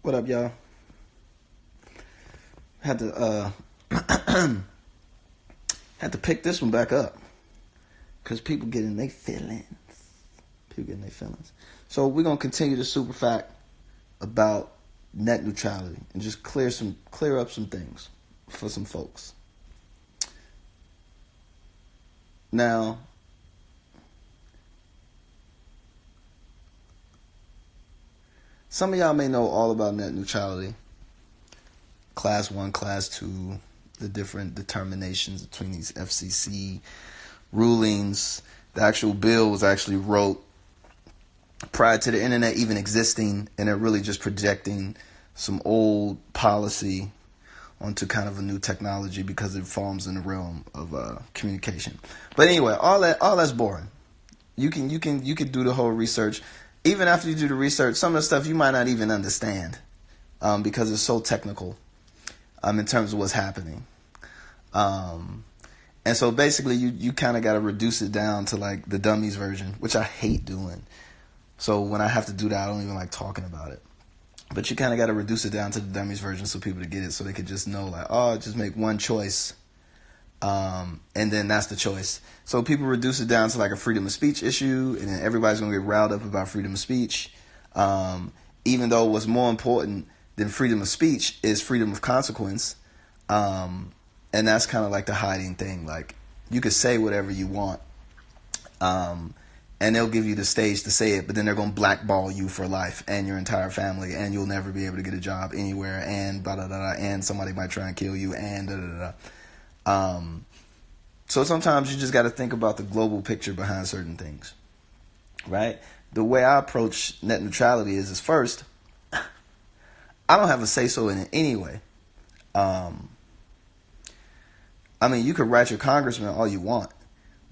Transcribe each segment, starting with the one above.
What up, y'all? Had to had to pick this one back up because people getting their feelings. So we're gonna continue the super fact about net neutrality and just clear up some things for some folks. Now, some of y'all may know all about net neutrality. Class 1, Class 2, the different determinations between these FCC rulings. The actual bill was actually wrote prior to the internet even existing, and they're really just projecting some old policy onto kind of a new technology because it falls in the realm of communication. But anyway, all that's boring. You can do the whole research. Even after you do the research, some of the stuff you might not even understand because it's so technical in terms of what's happening. And so basically you kind of got to reduce it down to like the dummies version, which I hate doing. So when I have to do that, I don't even like talking about it. But you kind of got to reduce it down to the dummies version so people to get it, so they could just know like, oh, just make one choice. And then that's the choice. So people reduce it down to like a freedom of speech issue, and then everybody's going to get riled up about freedom of speech. Even though what's more important than freedom of speech is freedom of consequence. And that's kind of like the hiding thing. Like, you could say whatever you want, and they'll give you the stage to say it, but then they're going to blackball you for life and your entire family, and you'll never be able to get a job anywhere, and blah, blah, blah, blah, and somebody might try and kill you, and da, da, da. So sometimes you just got to think about the global picture behind certain things, right? The way I approach net neutrality is first, I don't have a say-so in it anyway. I mean, you could write your congressman all you want,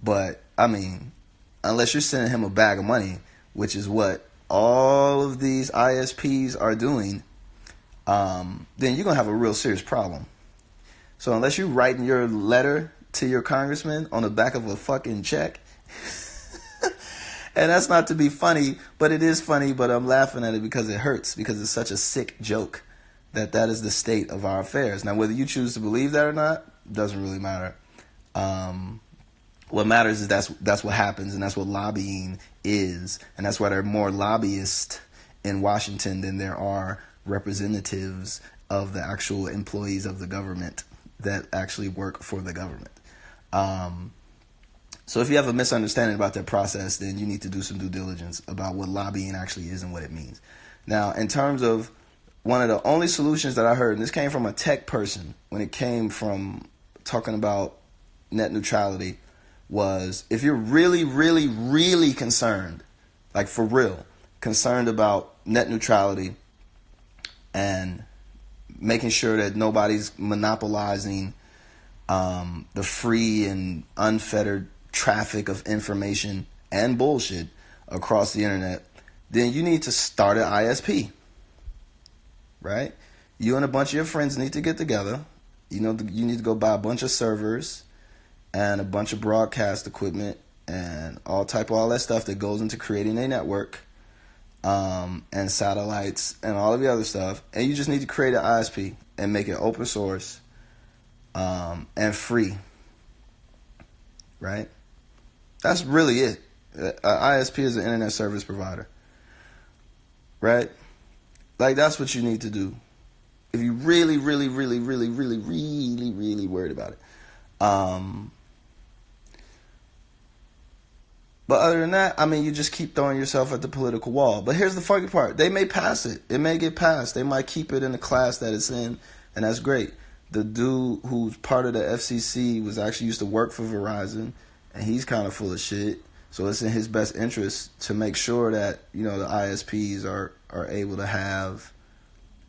but, I mean, unless you're sending him a bag of money, which is what all of these ISPs are doing, then you're going to have a real serious problem. So unless you're writing your letter to your congressman on the back of a fucking check, and that's not to be funny, but it is funny, but I'm laughing at it because it hurts, because it's such a sick joke that is the state of our affairs. Now, whether you choose to believe that or not, doesn't really matter. What matters is that's what happens, and that's what lobbying is, and that's why there are more lobbyists in Washington than there are representatives of the actual employees of the government that actually work for the government. So if you have a misunderstanding about that process, then you need to do some due diligence about what lobbying actually is and what it means. Now, in terms of one of the only solutions that I heard, and this came from a tech person when it came from talking about net neutrality, was if you're really, really, really concerned, like for real, concerned about net neutrality and making sure that nobody's monopolizing the free and unfettered traffic of information and bullshit across the internet, then you need to start an ISP, right? You and a bunch of your friends need to get together. You need to go buy a bunch of servers and a bunch of broadcast equipment and all that stuff that goes into creating a network, and satellites and all of the other stuff. And you just need to create an ISP and make it open source, and free, right? That's really it. ISP is an internet service provider, right? Like, that's what you need to do if you really, really, really, really, really, really, really worried about it. But other than that, I mean, you just keep throwing yourself at the political wall. But here's the funny part. They may pass it. It may get passed. They might keep it in the class that it's in, and that's great. The dude who's part of the FCC was actually used to work for Verizon, and he's kind of full of shit. So it's in his best interest to make sure that, the ISPs are able to have,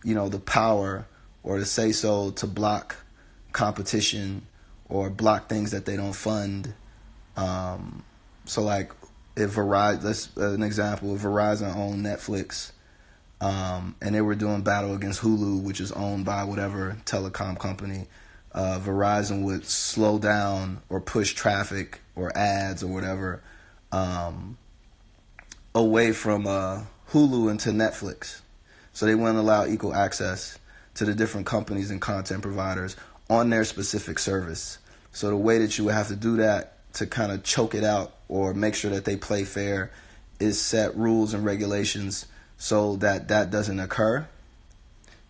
the power or the say-so to block competition or block things that they don't fund. So like if Verizon, that's an example, if Verizon owned Netflix, and they were doing battle against Hulu, which is owned by whatever telecom company, Verizon would slow down or push traffic or ads or whatever away from Hulu into Netflix. So they wouldn't allow equal access to the different companies and content providers on their specific service. So the way that you would have to do that to kind of choke it out or make sure that they play fair is set rules and regulations so that that doesn't occur,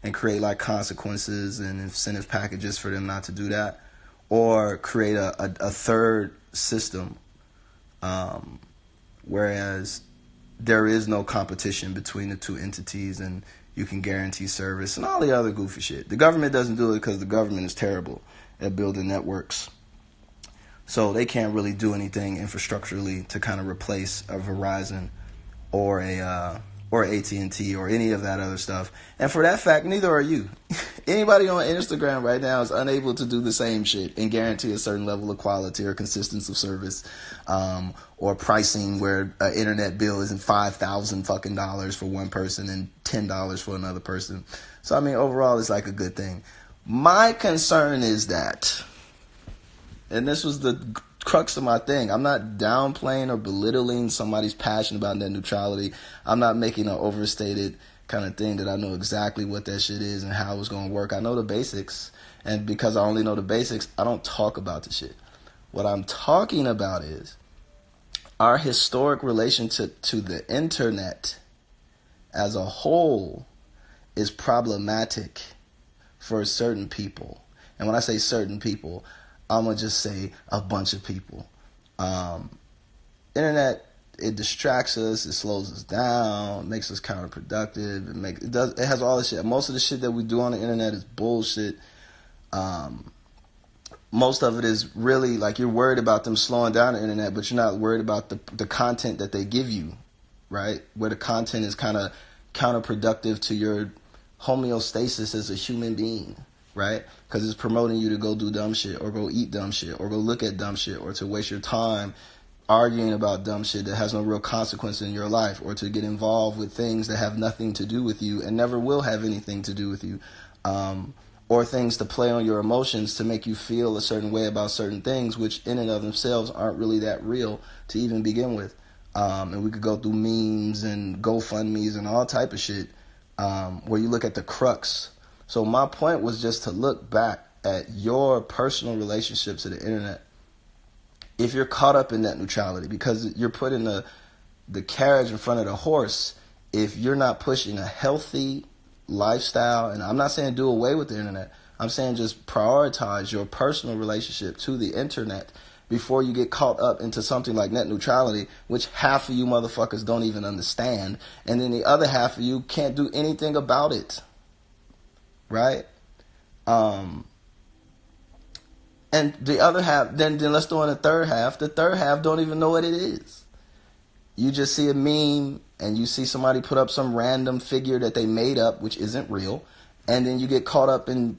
and create like consequences and incentive packages for them not to do that, or create a third system, whereas there is no competition between the two entities and you can guarantee service and all the other goofy shit. The government doesn't do it because the government is terrible at building networks. So they can't really do anything infrastructurally to kind of replace a Verizon or a or AT&T or any of that other stuff. And for that fact, neither are you. Anybody on Instagram right now is unable to do the same shit and guarantee a certain level of quality or consistency of service, or pricing where an internet bill isn't $5,000 fucking dollars for one person and $10 for another person. So I mean, overall, it's like a good thing. My concern is that, and this was the crux of my thing, I'm not downplaying or belittling somebody's passion about net neutrality. I'm not making an overstated kind of thing that I know exactly what that shit is and how it's going to work. I know the basics, and because I only know the basics, I don't talk about the shit. What I'm talking about is our historic relationship to the internet as a whole is problematic for certain people. And when I say certain people, I'm going to just say a bunch of people. Internet, it distracts us, it slows us down, makes us counterproductive, it has all this shit. Most of the shit that we do on the internet is bullshit. Most of it is really like you're worried about them slowing down the internet, but you're not worried about the content that they give you, right? Where the content is kind of counterproductive to your homeostasis as a human being. Right? Because it's promoting you to go do dumb shit or go eat dumb shit or go look at dumb shit or to waste your time arguing about dumb shit that has no real consequence in your life, or to get involved with things that have nothing to do with you and never will have anything to do with you, or things to play on your emotions to make you feel a certain way about certain things, which in and of themselves aren't really that real to even begin with. And we could go through memes and GoFundMes and all type of shit, where you look at the crux. So my point was just to look back at your personal relationship to the internet. If you're caught up in net neutrality, because you're putting the carriage in front of the horse, if you're not pushing a healthy lifestyle, and I'm not saying do away with the internet, I'm saying just prioritize your personal relationship to the internet before you get caught up into something like net neutrality, which half of you motherfuckers don't even understand, and then the other half of you can't do anything about it. Right? And the other half, then let's throw in the third half. The third half don't even know what it is. You just see a meme and you see somebody put up some random figure that they made up, which isn't real. And then you get caught up in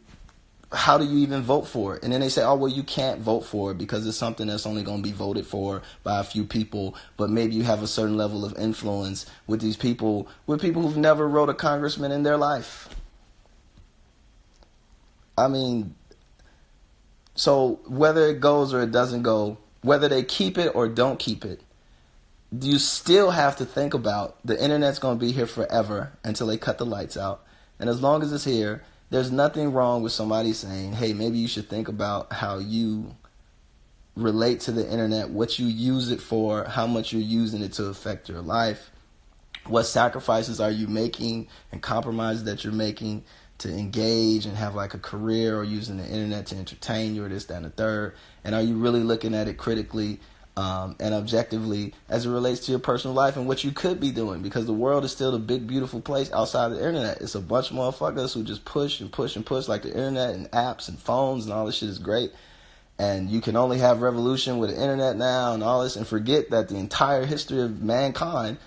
how do you even vote for it? And then they say, oh, well, you can't vote for it because it's something that's only going to be voted for by a few people. But maybe you have a certain level of influence with these people, with people who've never wrote a congressman in their life. I mean, so whether it goes or it doesn't go, whether they keep it or don't keep it, you still have to think about the internet's going to be here forever until they cut the lights out. And as long as it's here, there's nothing wrong with somebody saying, hey, maybe you should think about how you relate to the internet, what you use it for, how much you're using it to affect your life, what sacrifices are you making and compromises that you're making to engage and have like a career, or using the internet to entertain you, or this, that, and the third. And are you really looking at it critically and objectively as it relates to your personal life and what you could be doing? Because the world is still a big, beautiful place outside of the internet. It's a bunch of motherfuckers who just push and push and push, like the internet and apps and phones and all this shit is great. And you can only have revolution with the internet now and all this, and forget that the entire history of mankind,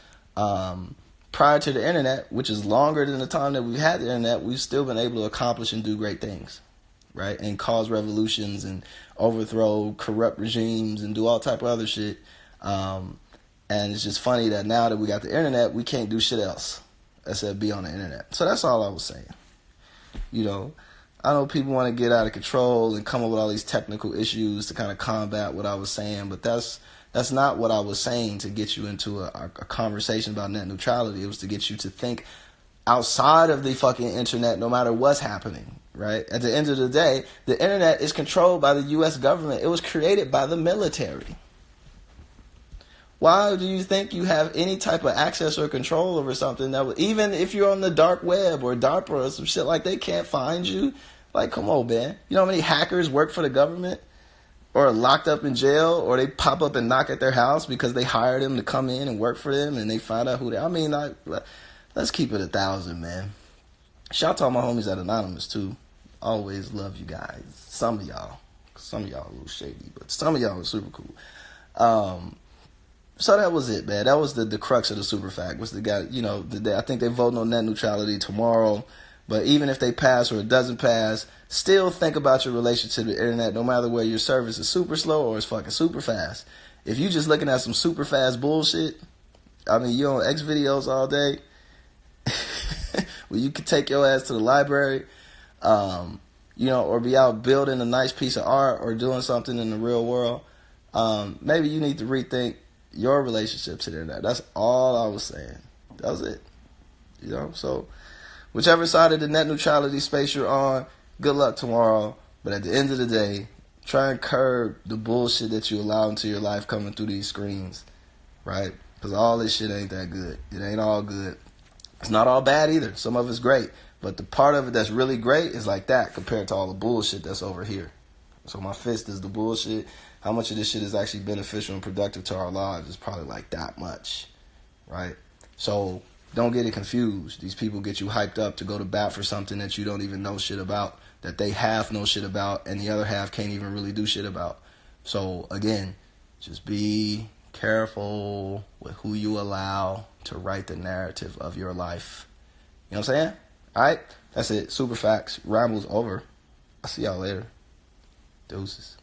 prior to the internet, which is longer than the time that we've had the internet, we've still been able to accomplish and do great things, right? And cause revolutions and overthrow corrupt regimes and do all type of other shit. And it's just funny that now that we got the internet, we can't do shit else except be on the internet. So that's all I was saying. You know, I know people want to get out of control and come up with all these technical issues to kind of combat what I was saying, but that's not what I was saying to get you into a conversation about net neutrality. It was to get you to think outside of the fucking internet, no matter what's happening, right? At the end of the day, the internet is controlled by the U.S. government. It was created by the military. Why do you think you have any type of access or control over something that would, even if you're on the dark web or DARPA or some shit, like they can't find you? Like, come on, man. You know how many hackers work for the government or are locked up in jail, or they pop up and knock at their house because they hired them to come in and work for them and they find out who they are? I mean, let's keep it 1,000, man. Shout out to all my homies at Anonymous, too. Always love you guys. Some of y'all are a little shady, but some of y'all are super cool. So that was it, man. That was the crux of the super fact. Was the guy, you know, I think they're voting on net neutrality tomorrow. But even if they pass or it doesn't pass, still think about your relationship to the internet, no matter whether your service is super slow or it's fucking super fast. If you just looking at some super fast bullshit, I mean, you're on X videos all day, well, you could take your ass to the library, you know, or be out building a nice piece of art or doing something in the real world. Maybe you need to rethink your relationship to the internet. That's all I was saying. That was it. You know, so whichever side of the net neutrality space you're on, good luck tomorrow. But at the end of the day, try and curb the bullshit that you allow into your life coming through these screens, right? Because all this shit ain't that good. It ain't all good. It's not all bad either. Some of it's great. But the part of it that's really great is like that compared to all the bullshit that's over here. So my fist is the bullshit. How much of this shit is actually beneficial and productive to our lives is probably like that much, right? So don't get it confused. These people get you hyped up to go to bat for something that you don't even know shit about, that they half know shit about, and the other half can't even really do shit about. So again, just be careful with who you allow to write the narrative of your life. You know what I'm saying? All right, that's it. Super facts. Rambles over. I'll see y'all later. Deuces.